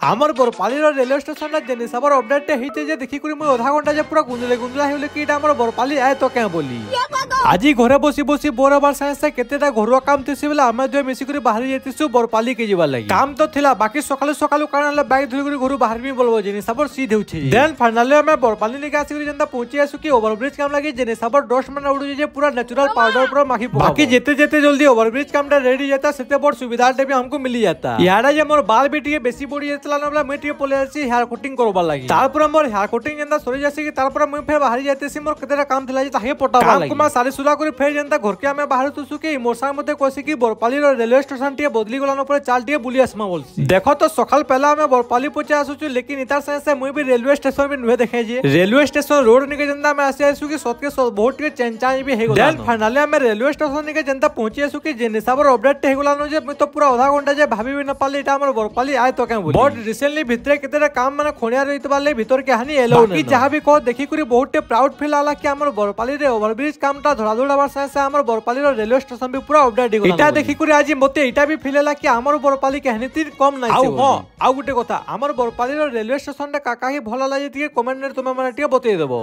आमर Barpali railway station जेने सबर अपडेट हेते जे देखि करी म आधा घंटा जे पूरा गुंजले गुंजला हेले कि एटा हमर बरपाली आए तो क्या बोली आज घरे बसी बसी बोर बार साइंस केतेटा घरुआ काम थिसी बेला हम दुए मिसी करी बाहर जेतिसु बरपाली के जीवा लागि काम तो थिला बाकी सकाळु सकाळु कारण बैग धुई करी घरु बाहर भी बोलबो जेने सबर सीधे उछि देन फाइनली हम बरपाली लेके आसी करी जनता पहुंची आसु कि ओवरब्रिज काम लागि जेने सबर डस्ट मन उडु जे पूरा नेचुरल पाउडर पूरा माखी बाकी जेते जेते जल्दी ओवरब्रिज कामटा रेडी जाता सेते बड़ सुविधा भी हमको मिली जाता याडा जे मोर बाल बेटी बेसी बड़ी जेतला नबला मैं टिके पोले आसी हेयर कटिंग करबा लागि तारपर मोर हेयर कटिंग जनता सरी जासी कि तारपर मैं फेर बाहर जातेसी मोर केतेटा काम थिला जे ताहे पटाबा लागि काम सारी सुला करी फेर जनता घर के हमें बाहर तुसु के मोर संग मते कोसी कि बरपाली रेलवे स्टेशन टिके बदली गलानो पर चाल टिके बुली आसमा बोलसी देखो तो सकाल पहला हमें बरपाली पहुंचे आसु लेकिन इतार से मैं भी रेलवे स्टेशन पे नुहे देखे जे रेलवे स्टेशन रोड निके जनता में आसी आसु कि सत के बहुत टिके चेंचाई भी हे गला देन फाइनली हमें रेलवे स्टेशन निके जनता पहुंची आसु कि जेने साबर अपडेट हे गलानो जे मैं तो पूरा आधा घंटा जे भाभी भी न पाली एटा हमर बरपाली आए तो क्या बोली बट रिसेंटली भितरे केतेटा काम माने खोणिया रहित बाले भीतर के हानि एलो बाकी जहां भी को देखि करी बहुत प्राउड फील आला कि हमर बरपाली रे ओवरब्रिज कामटा धड़ा धड़ा वर्षा से हमर बरपाली रो रेलवे स्टेशन भी पूरा अपडेट हो एटा देखि करी आज मते एटा भी फील आला कि हमर बरपाली के हानि तीर कम नै छै आ गुटे कथा हमर बरपाली रो रेलवे स्टेशन रे काका ही भला लागे तिके कमेंट रे तुमे माने टिके बतै देबो।